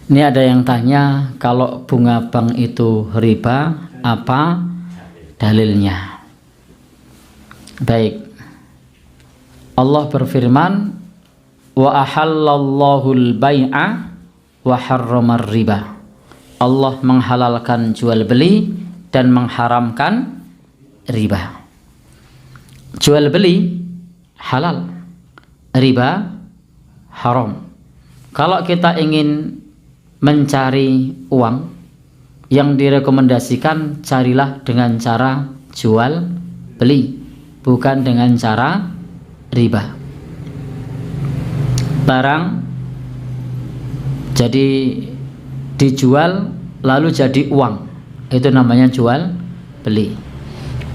Ini ada yang tanya, kalau bunga bank itu riba, apa dalilnya? Baik. Allah berfirman, wa ahallallahu al-bai'a wa harramar riba. Allah menghalalkan jual beli dan mengharamkan riba. Jual beli halal, riba haram. Kalau kita ingin mencari uang, yang direkomendasikan carilah dengan cara jual beli, bukan dengan cara riba. Barang jadi dijual lalu jadi uang, itu namanya jual beli.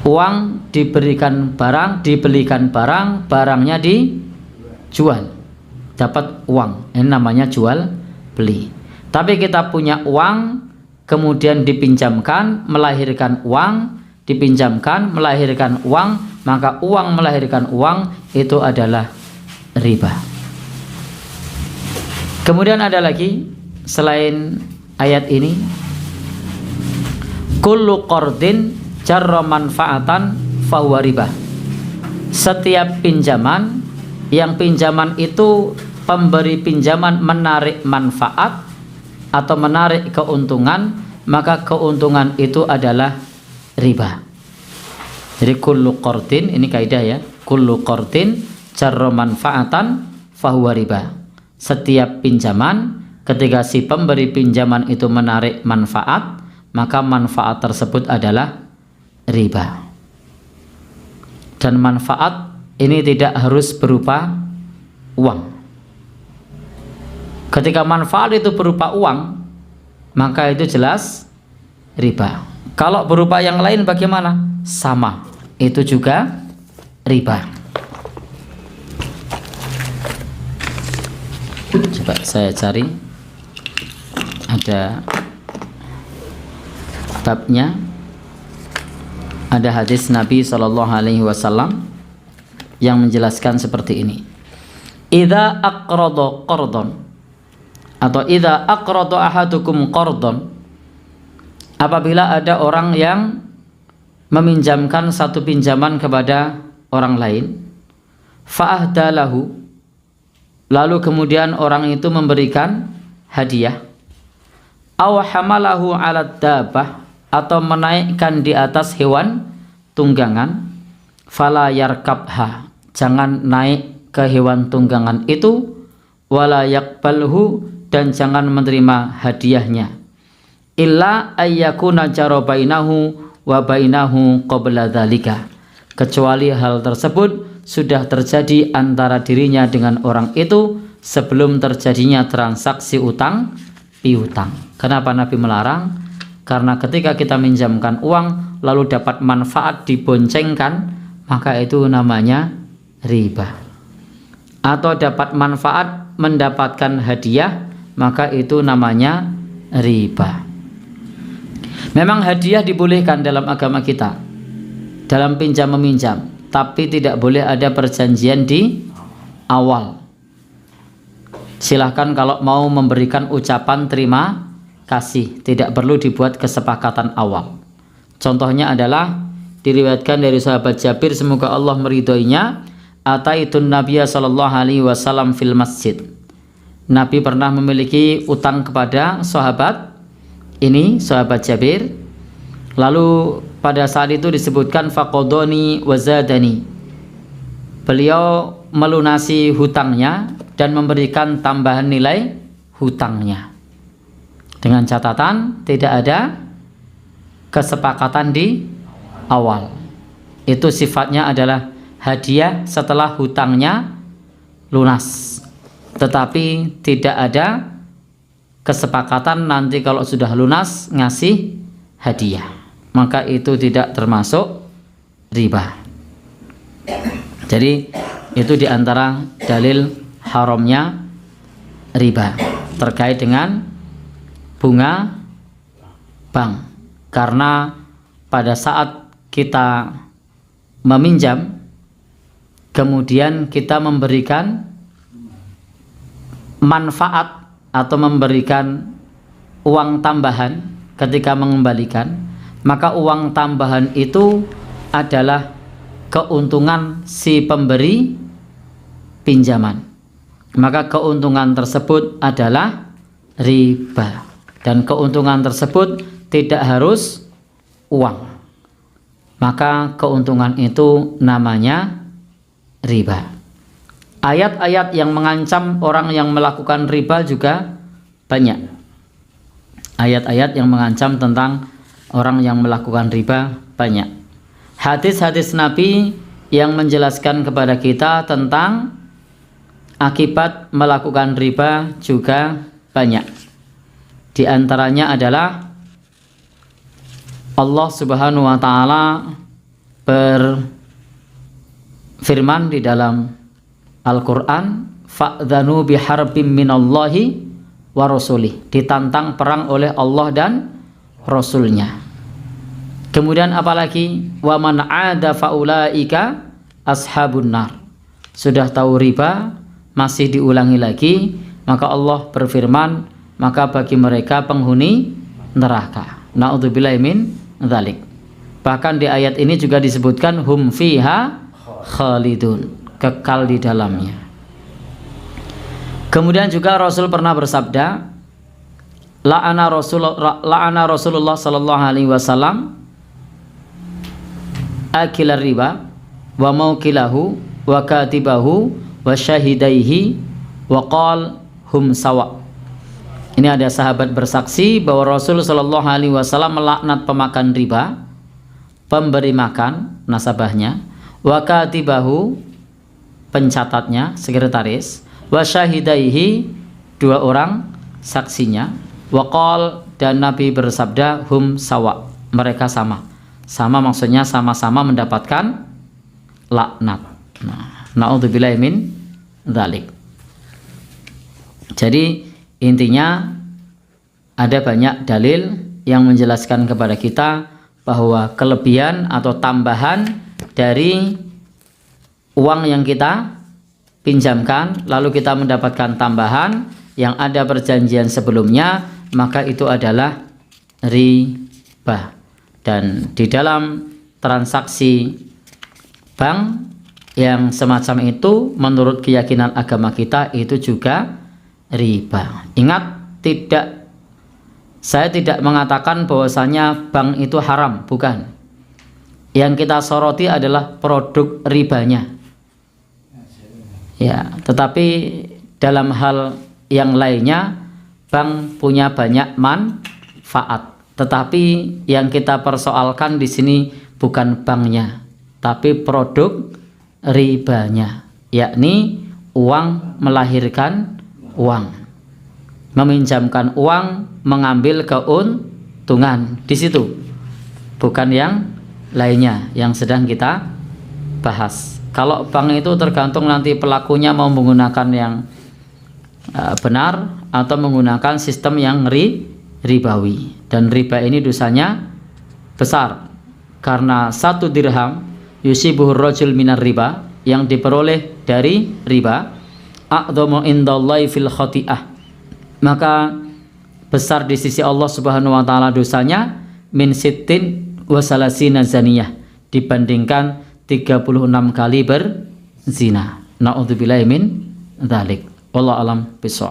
Uang diberikan barang, dibelikan barang, barangnya dijual, dapat uang, ini namanya jual beli. Tapi kita punya uang, kemudian dipinjamkan, melahirkan uang, dipinjamkan, melahirkan uang, maka uang melahirkan uang, itu adalah riba. Kemudian ada lagi selain ayat ini, kullu qardin jarra manfaatan fahuwa riba. Setiap pinjaman yang pinjaman itu pemberi pinjaman menarik manfaat atau menarik keuntungan, maka keuntungan itu adalah riba. Jadi kullu qardin, ini kaidah ya, kullu qardin jarra manfaatan fahuwa riba. Setiap pinjaman ketika si pemberi pinjaman itu menarik manfaat, maka manfaat tersebut adalah riba. Dan manfaat ini tidak harus berupa uang. Ketika manfaat itu berupa uang, maka itu jelas riba. Kalau berupa yang lain bagaimana? Sama, itu juga riba. Coba saya cari, ada babnya, ada hadis Nabi SAW yang menjelaskan seperti ini. Idza aqrada qardon, atau idza aqrada ahadukum qardon, apabila ada orang yang meminjamkan satu pinjaman kepada orang lain, fa'ahdalahu, lalu kemudian orang itu memberikan hadiah, aw hamalahu 'ala dabbah, atau menaikkan di atas hewan tunggangan, fala yarkabha, jangan naik ke hewan tunggangan itu, wala yaqbalhu, dan jangan menerima hadiahnya, illa ayyakuna jara bainahu wa bainahu qabla dzalika, kecuali hal tersebut sudah terjadi antara dirinya dengan orang itu sebelum terjadinya transaksi utang piutang. Kenapa Nabi melarang? Karena ketika kita minjamkan uang lalu dapat manfaat diboncengkan, maka itu namanya riba. Atau dapat manfaat mendapatkan hadiah, maka itu namanya riba. Memang hadiah dibolehkan dalam agama kita, dalam pinjam meminjam, tapi tidak boleh ada perjanjian di awal. Silahkan kalau mau memberikan ucapan terima kasih, tidak perlu dibuat kesepakatan awal. Contohnya adalah diriwayatkan dari sahabat Jabir, semoga Allah meridhoinya, ataitun Nabiya sallallahu alaihi wasallam fil masjid. Nabi pernah memiliki utang kepada sahabat ini, sahabat Jabir. Lalu pada saat itu disebutkan faqadoni wazadani, beliau melunasi hutangnya dan memberikan tambahan nilai hutangnya, dengan catatan tidak ada kesepakatan di awal. Itu sifatnya adalah hadiah setelah hutangnya lunas, tetapi tidak ada kesepakatan nanti kalau sudah lunas ngasih hadiah, maka itu tidak termasuk riba. Jadi itu diantara dalil haramnya riba terkait dengan bunga bank. Karena pada saat kita meminjam, kemudian kita memberikan manfaat atau memberikan uang tambahan ketika mengembalikan, maka uang tambahan itu adalah keuntungan si pemberi pinjaman. Maka keuntungan tersebut adalah riba, dan keuntungan tersebut tidak harus uang. Maka keuntungan itu namanya riba. Ayat-ayat yang mengancam orang yang melakukan riba juga banyak. Ayat-ayat yang mengancam tentang orang yang melakukan riba banyak. Hadis-hadis Nabi yang menjelaskan kepada kita tentang akibat melakukan riba juga banyak. Di antaranya adalah Allah Subhanahu wa taala berfirman di dalam Al-Quran, fa'dhanu biharbim minallahi wa rasulih, ditantang perang oleh Allah dan Rasulnya. Kemudian apalagi, wa man 'ada faulaika ashabun nar. Sudah tahu riba, masih diulangi lagi, maka Allah berfirman, maka bagi mereka penghuni neraka. Na'udzubillahi min dzalik. Bahkan di ayat ini juga disebutkan hum fiha khalidun, kekal di dalamnya. Kemudian juga Rasul pernah bersabda, la'ana Rasulullah sallallahu alaihi wasallam akilar riba wa maukilahu wa katibahu wa syahidaihi wa qal hum sawa. Ini ada sahabat bersaksi bahwa Rasul sallallahu alaihi wasallam melaknat pemakan riba, pemberi makan nasabahnya, wa katibahu pencatatnya, sekretaris, wa syahidaihi dua orang saksinya, wa qal dan Nabi bersabda hum sawa, mereka sama. Sama maksudnya sama-sama mendapatkan laknat. Na'udzubillahi min dzalik. Jadi intinya ada banyak dalil yang menjelaskan kepada kita bahwa kelebihan atau tambahan dari uang yang kita pinjamkan lalu kita mendapatkan tambahan yang ada perjanjian sebelumnya, maka itu adalah riba. Dan di dalam transaksi bank yang semacam itu menurut keyakinan agama kita itu juga riba. Ingat, saya tidak mengatakan bahwasanya bank itu haram, bukan. Yang kita soroti adalah produk ribanya. Ya, tetapi dalam hal yang lainnya bank punya banyak manfaat. Tetapi yang kita persoalkan di sini bukan banknya, tapi produk ribanya, yakni uang melahirkan uang, meminjamkan uang, mengambil keuntungan di situ, bukan yang lainnya yang sedang kita bahas. Kalau bank itu tergantung nanti pelakunya mau menggunakan yang benar atau menggunakan sistem yang ribawi, dan riba ini dosanya besar karena 1 dirham yusibuhur rajul minar riba, yang diperoleh dari riba, a'dhamu indallahi fil khati'ah, maka besar di sisi Allah Subhanahu wa taala dosanya min sittin wa salasina zaniyah, dibandingkan 36 kali berzina. Na'udzubillahi min dzalik. Wallahu alam bishawab.